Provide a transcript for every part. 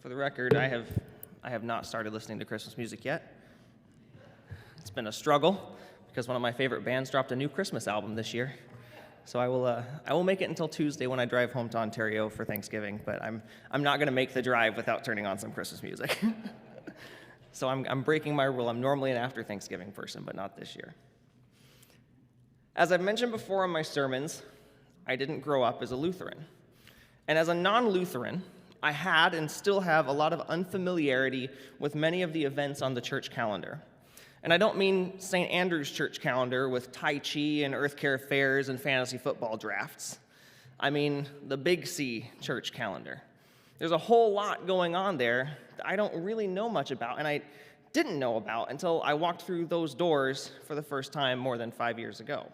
For the record, I have not started listening to Christmas music yet. It's been a struggle because one of my favorite bands dropped a new Christmas album this year. So I will make it until Tuesday when I drive home to Ontario for Thanksgiving, but I'm not going to make the drive without turning on some Christmas music. So I'm breaking my rule. I'm normally an after Thanksgiving person, but not this year. As I've mentioned before in my sermons, I didn't grow up as a Lutheran. And as a non-Lutheran, I had and still have a lot of unfamiliarity with many of the events on the church calendar. And I don't mean St. Andrew's church calendar with Tai Chi and Earth Care fairs and fantasy football drafts. I mean the Big C church calendar. There's a whole lot going on there that I don't really know much about, and I didn't know about until I walked through those doors for the first time more than 5 years ago.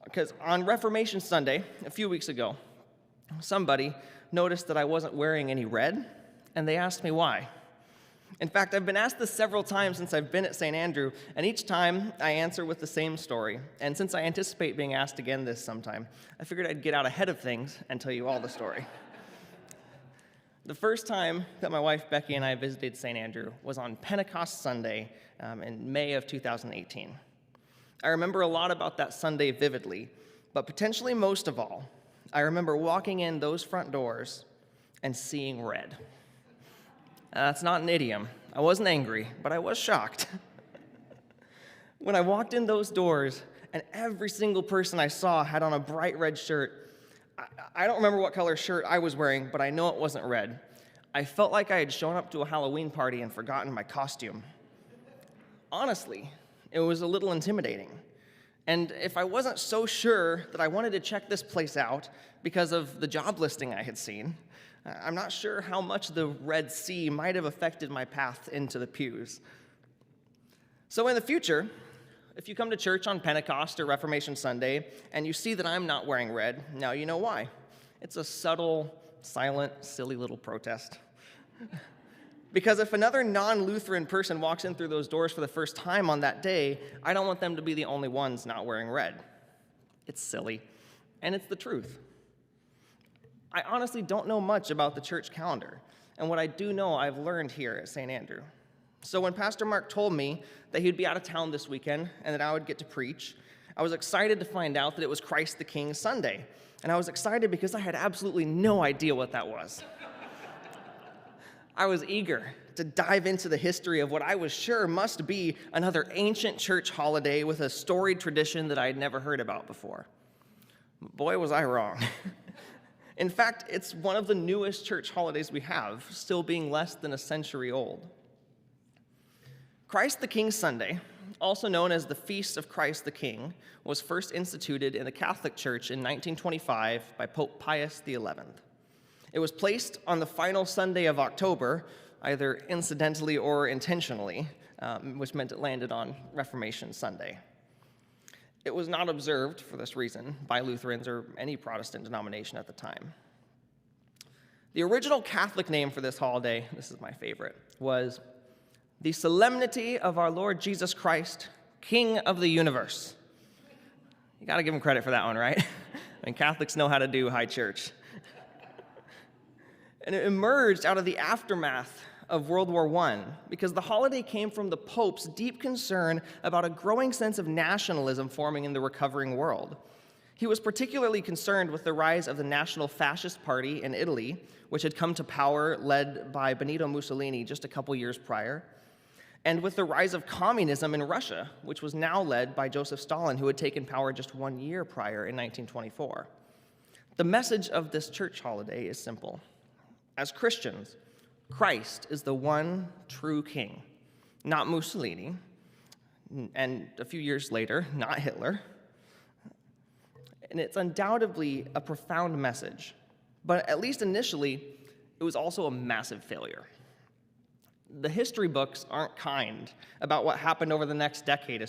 Because on Reformation Sunday, a few weeks ago, somebody noticed that I wasn't wearing any red, and they asked me why. In fact, I've been asked this several times since I've been at St. Andrew, and each time I answer with the same story. And since I anticipate being asked again this sometime, I figured I'd get out ahead of things and tell you all the story. The first time that my wife Becky and I visited St. Andrew was on Pentecost Sunday in May of 2018. I remember a lot about that Sunday vividly, but potentially most of all, I remember walking in those front doors and seeing red. That's not an idiom. I wasn't angry, but I was shocked. When I walked in those doors and every single person I saw had on a bright red shirt, I don't remember what color shirt I was wearing, but I know it wasn't red. I felt like I had shown up to a Halloween party and forgotten my costume. Honestly, it was a little intimidating. And if I wasn't so sure that I wanted to check this place out because of the job listing I had seen, I'm not sure how much the Red Sea might have affected my path into the pews. So in the future, if you come to church on Pentecost or Reformation Sunday and you see that I'm not wearing red, now you know why. It's a subtle, silent, silly little protest. Because if another non-Lutheran person walks in through those doors for the first time on that day, I don't want them to be the only ones not wearing red. It's silly, and it's the truth. I honestly don't know much about the church calendar, and what I do know I've learned here at St. Andrew. So when Pastor Mark told me that he'd be out of town this weekend and that I would get to preach, I was excited to find out that it was Christ the King Sunday, and I was excited because I had absolutely no idea what that was. I was eager to dive into the history of what I was sure must be another ancient church holiday with a storied tradition that I had never heard about before. Boy, was I wrong. In fact, it's one of the newest church holidays we have, still being less than a century old. Christ the King Sunday, also known as the Feast of Christ the King, was first instituted in the Catholic Church in 1925 by Pope Pius XI. It was placed on the final Sunday of October, either incidentally or intentionally, which meant it landed on Reformation Sunday. It was not observed, for this reason, by Lutherans or any Protestant denomination at the time. The original Catholic name for this holiday, this is my favorite, was the Solemnity of our Lord Jesus Christ, King of the Universe. You gotta give him credit for that one, right? I mean, Catholics know how to do high church. And it emerged out of the aftermath of World War I because the holiday came from the Pope's deep concern about a growing sense of nationalism forming in the recovering world. He was particularly concerned with the rise of the National Fascist Party in Italy, which had come to power led by Benito Mussolini just a couple years prior, and with the rise of communism in Russia, which was now led by Joseph Stalin, who had taken power just 1 year prior in 1924. The message of this church holiday is simple. As Christians, Christ is the one true king, not Mussolini, and a few years later, not Hitler. And it's undoubtedly a profound message, but at least initially, it was also a massive failure. The history books aren't kind about what happened over the next decade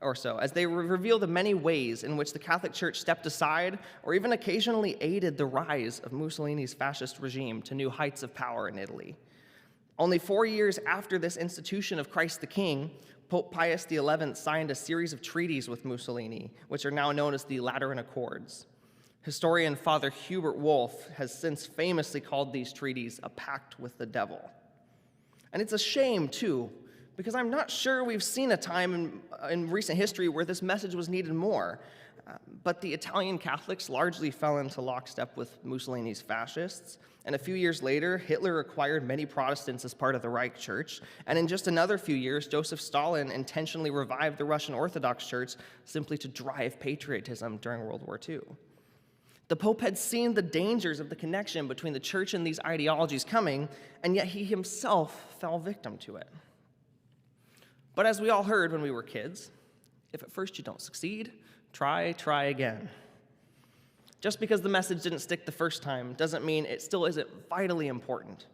or so, as they reveal the many ways in which the Catholic Church stepped aside or even occasionally aided the rise of Mussolini's fascist regime to new heights of power in Italy. Only 4 years after this institution of Christ the King, Pope Pius XI signed a series of treaties with Mussolini, which are now known as the Lateran Accords. Historian Father Hubert Wolff has since famously called these treaties a pact with the devil. And it's a shame, too, because I'm not sure we've seen a time in recent history where this message was needed more. But the Italian Catholics largely fell into lockstep with Mussolini's fascists, and a few years later, Hitler acquired many Protestants as part of the Reich Church, and in just another few years, Joseph Stalin intentionally revived the Russian Orthodox Church simply to drive patriotism during World War II. The Pope had seen the dangers of the connection between the church and these ideologies coming, and yet he himself fell victim to it. But as we all heard when we were kids, if at first you don't succeed, try again. Just because the message didn't stick the first time doesn't mean it still isn't vitally important.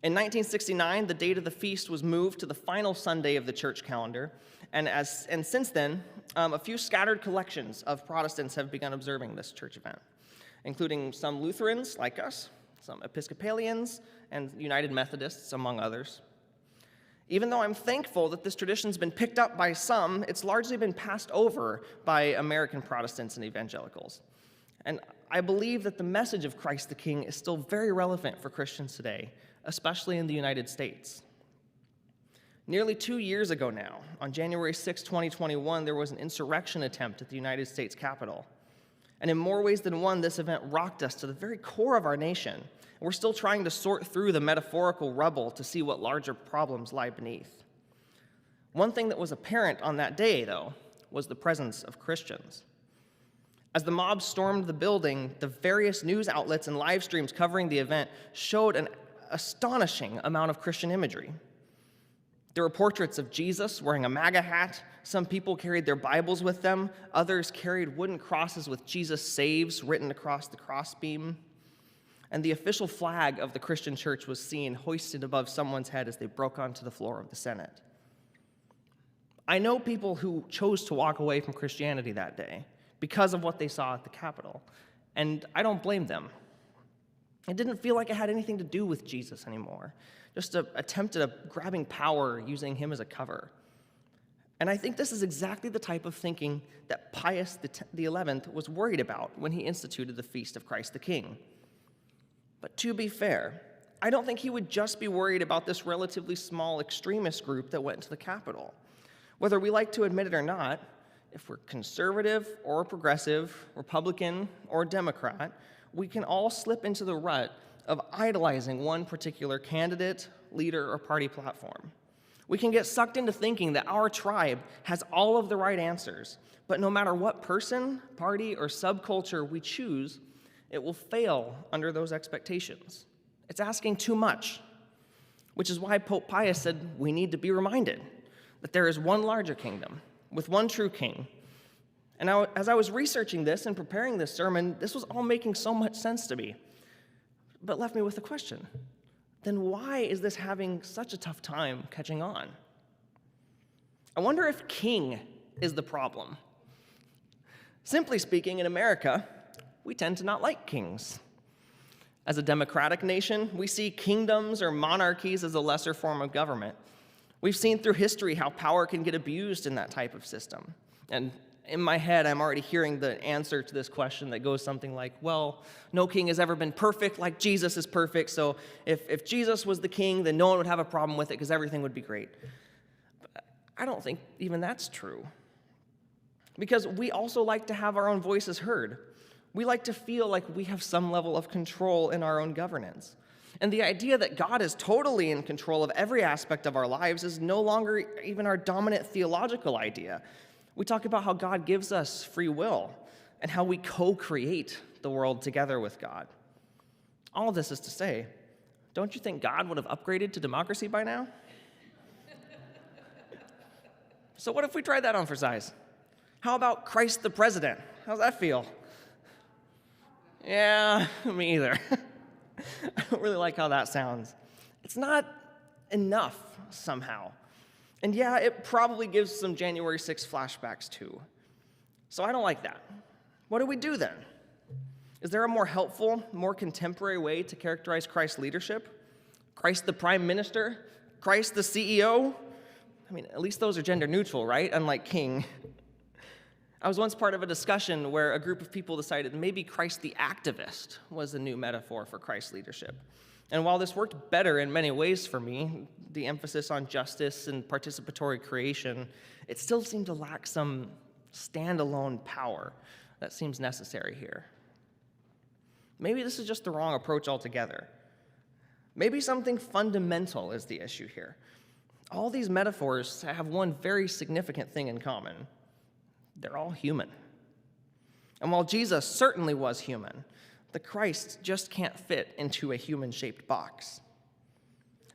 In 1969, the date of the feast was moved to the final Sunday of the church calendar, and since then, a few scattered collections of Protestants have begun observing this church event, including some Lutherans like us, some Episcopalians, and United Methodists, among others. Even though I'm thankful that this tradition's been picked up by some, it's largely been passed over by American Protestants and evangelicals. And I believe that the message of Christ the King is still very relevant for Christians today, especially in the United States. Nearly 2 years ago now, on January 6, 2021, there was an insurrection attempt at the United States Capitol. And in more ways than one, this event rocked us to the very core of our nation. We're still trying to sort through the metaphorical rubble to see what larger problems lie beneath. One thing that was apparent on that day, though, was the presence of Christians. As the mob stormed the building, the various news outlets and live streams covering the event showed an astonishing amount of Christian imagery. There were portraits of Jesus wearing a MAGA hat. Some people carried their Bibles with them. Others carried wooden crosses with "Jesus saves" written across the crossbeam. And the official flag of the Christian church was seen hoisted above someone's head as they broke onto the floor of the Senate. I know people who chose to walk away from Christianity that day because of what they saw at the Capitol, and I don't blame them. It didn't feel like it had anything to do with Jesus anymore, just an attempt at grabbing power using him as a cover. And I think this is exactly the type of thinking that Pius XI was worried about when he instituted the Feast of Christ the King. But to be fair, I don't think he would just be worried about this relatively small extremist group that went to the Capitol. Whether we like to admit it or not, if we're conservative or progressive, Republican or Democrat, we can all slip into the rut of idolizing one particular candidate, leader, or party platform. We can get sucked into thinking that our tribe has all of the right answers, but no matter what person, party, or subculture we choose, it will fail under those expectations. It's asking too much, which is why Pope Pius said we need to be reminded that there is one larger kingdom with one true king. And as I was researching this and preparing this sermon, this was all making so much sense to me, but left me with a question. Then why is this having such a tough time catching on? I wonder if king is the problem. Simply speaking, in America, we tend to not like kings. As a democratic nation, we see kingdoms or monarchies as a lesser form of government. We've seen through history how power can get abused in that type of system. And in my head, I'm already hearing the answer to this question that goes something like, well, no king has ever been perfect like Jesus is perfect, so if Jesus was the king, then no one would have a problem with it because everything would be great. But I don't think even that's true. Because we also like to have our own voices heard. We like to feel like we have some level of control in our own governance. And the idea that God is totally in control of every aspect of our lives is no longer even our dominant theological idea. We talk about how God gives us free will and how we co-create the world together with God. All of this is to say, don't you think God would have upgraded to democracy by now? So what if we tried that on for size? How about Christ the President? How's that feel? Yeah, me either. I don't really like how that sounds. It's not enough somehow. And yeah, it probably gives some January 6th flashbacks too. So I don't like that. What do we do then? Is there a more helpful, more contemporary way to characterize Christ's leadership? Christ the Prime Minister? Christ the CEO? I mean, at least those are gender neutral, right? Unlike king. I was once part of a discussion where a group of people decided maybe Christ the activist was the new metaphor for Christ's leadership. And while this worked better in many ways for me, the emphasis on justice and participatory creation, it still seemed to lack some standalone power that seems necessary here. Maybe this is just the wrong approach altogether. Maybe something fundamental is the issue here. All these metaphors have one very significant thing in common. They're all human. And while Jesus certainly was human, the Christ just can't fit into a human-shaped box.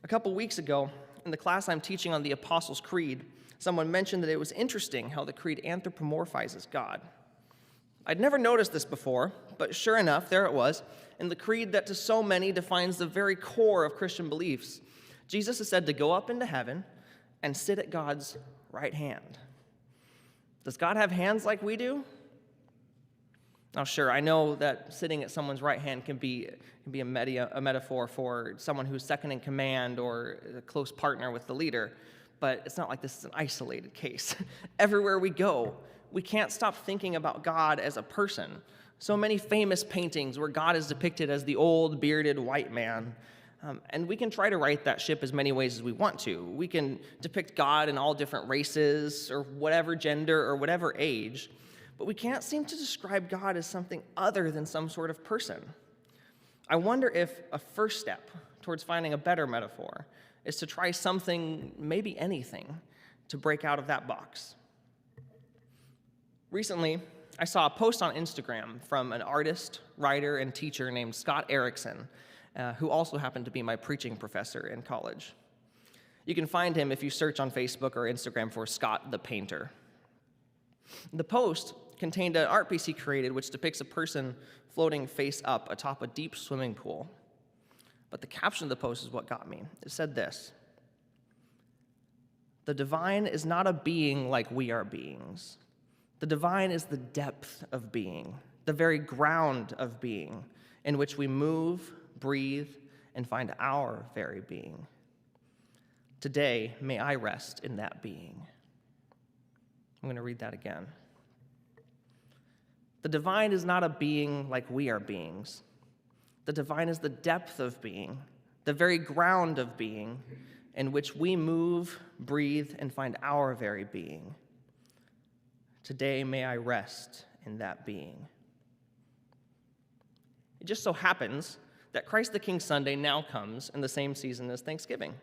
A couple weeks ago, in the class I'm teaching on the Apostles' Creed, someone mentioned that it was interesting how the Creed anthropomorphizes God. I'd never noticed this before, but sure enough, there it was, in the creed that to so many defines the very core of Christian beliefs. Jesus is said to go up into heaven and sit at God's right hand. Does God have hands like we do? Now, sure, I know that sitting at someone's right hand can be a metaphor for someone who's second in command or a close partner with the leader, but it's not like this is an isolated case. Everywhere we go, we can't stop thinking about God as a person. So many famous paintings where God is depicted as the old, bearded white man. And we can try to right that ship as many ways as we want to. We can depict God in all different races or whatever gender or whatever age, but we can't seem to describe God as something other than some sort of person. I wonder if a first step towards finding a better metaphor is to try something, maybe anything, to break out of that box. Recently, I saw a post on Instagram from an artist, writer, and teacher named Scott Erickson, who also happened to be my preaching professor in college. You can find him if you search on Facebook or Instagram for Scott the Painter. The post contained an art piece he created which depicts a person floating face up atop a deep swimming pool. But the caption of the post is what got me. It said this: "The divine is not a being like we are beings. The divine is the depth of being, the very ground of being, in which we move, breathe, and find our very being. Today, may I rest in that being." I'm going to read that again. The divine is not a being like we are beings. The divine is the depth of being, the very ground of being, in which we move, breathe, and find our very being. Today, may I rest in that being. It just so happens that Christ the King Sunday now comes in the same season as Thanksgiving.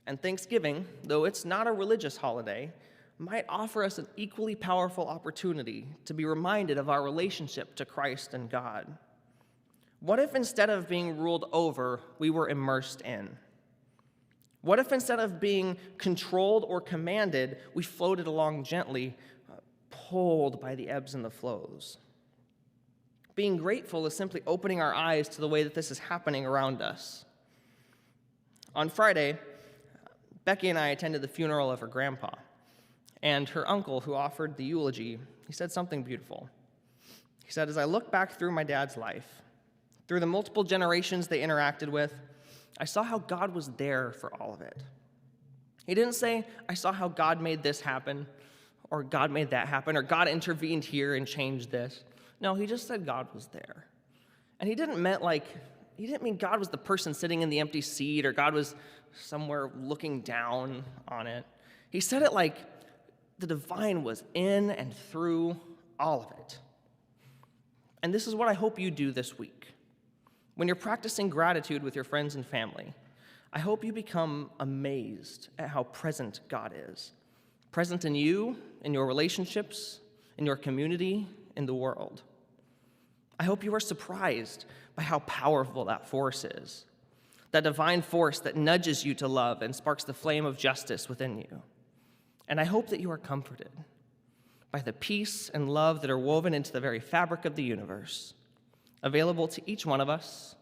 And Thanksgiving, though it's not a religious holiday, might offer us an equally powerful opportunity to be reminded of our relationship to Christ and God. What if instead of being ruled over, we were immersed in? What if instead of being controlled or commanded, we floated along gently, pulled by the ebbs and the flows? Being grateful is simply opening our eyes to the way that this is happening around us. On Friday, Becky and I attended the funeral of her grandpa, and her uncle, who offered the eulogy, he said something beautiful. He said, "As I look back through my dad's life, through the multiple generations they interacted with, I saw how God was there for all of it." He didn't say, "I saw how God made this happen," or "God made that happen," or "God intervened here and changed this." No, he just said God was there. And he didn't mean God was the person sitting in the empty seat, or God was somewhere looking down on it. He said it like the divine was in and through all of it. And this is what I hope you do this week. When you're practicing gratitude with your friends and family, I hope you become amazed at how present God is. Present in you, in your relationships, in your community, in the world. I hope you are surprised by how powerful that force is. That divine force that nudges you to love and sparks the flame of justice within you. And I hope that you are comforted by the peace and love that are woven into the very fabric of the universe, available to each one of us,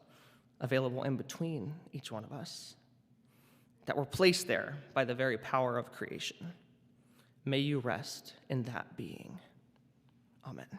available in between each one of us, that were placed there by the very power of creation. May you rest in that being. Amen.